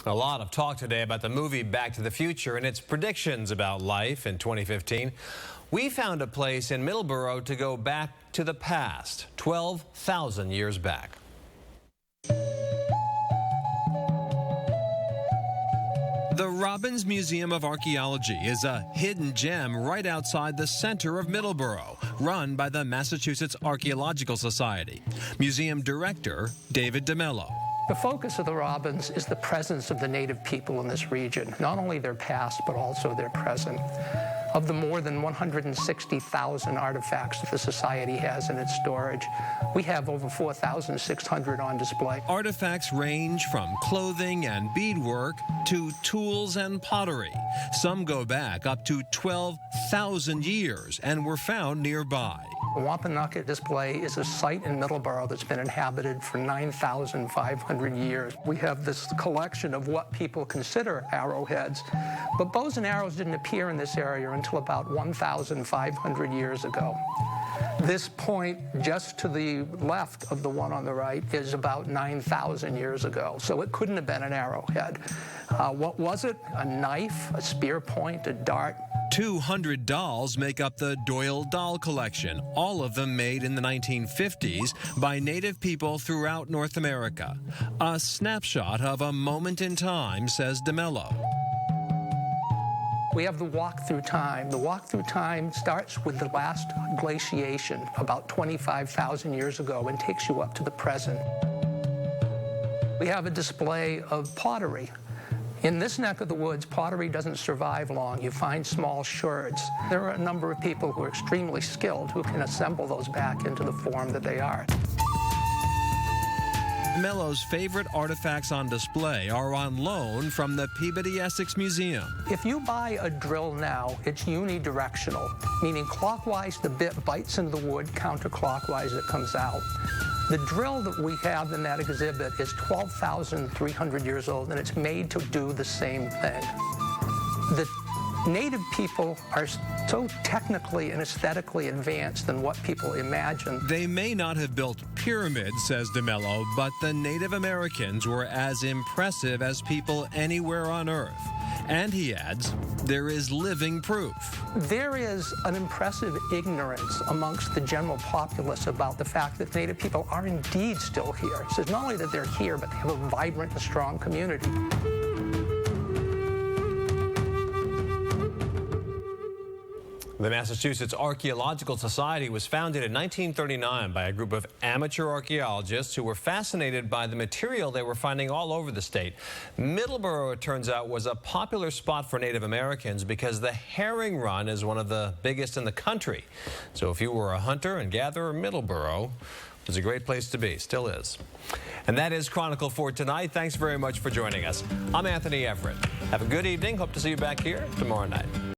A lot of talk today about the movie Back to the Future and its predictions about life in 2015. We found a place in Middleborough to go back to the past, 12,000 years back. The Robbins Museum of Archaeology is a hidden gem right outside the center of Middleborough, run by the Massachusetts Archaeological Society. Museum Director David DeMello. The focus of the Robbins is the presence of the native people in this region, not only their past, but also their present. Of the more than 160,000 artifacts that the Society has in its storage, we have over 4,600 on display. Artifacts range from clothing and beadwork to tools and pottery. Some go back up to 12,000 years and were found nearby. The Wampanoag display is a site in Middleborough that's been inhabited for 9,500 years. We have this collection of what people consider arrowheads, but bows and arrows didn't appear in this area until about 1,500 years ago. This point just to the left of the one on the right is about 9,000 years ago, so it couldn't have been an arrowhead. What was it? A knife, a spear point, a dart? 200 dolls make up the Doyle doll collection, all of them made in the 1950s by native people throughout North America. A snapshot of a moment in time, says DeMello. We have the walk through time. The walk through time starts with the last glaciation about 25,000 years ago and takes you up to the present. We have a display of pottery. In this neck of the woods, pottery doesn't survive long. You find small sherds. There are a number of people who are extremely skilled who can assemble those back into the form that they are. DeMello's favorite artifacts on display are on loan from the Peabody Essex Museum. If you buy a drill now, it's unidirectional, meaning clockwise the bit bites into the wood, counterclockwise it comes out. The drill that we have in that exhibit is 12,300 years old, and it's made to do the same thing. The native people are so technically and aesthetically advanced than what people imagine. They may not have built pyramids, says DeMello, but the Native Americans were as impressive as people anywhere on Earth. And he adds, there is living proof. There is an impressive ignorance amongst the general populace about the fact that Native people are indeed still here. It says not only that they're here, but they have a vibrant and strong community. The Massachusetts Archaeological Society was founded in 1939 by a group of amateur archaeologists who were fascinated by the material they were finding all over the state. Middleborough, it turns out, was a popular spot for Native Americans because the herring run is one of the biggest in the country. So if you were a hunter and gatherer, Middleborough was a great place to be, still is. And that is Chronicle for tonight. Thanks very much for joining us. I'm Anthony Everett. Have a good evening. Hope to see you back here tomorrow night.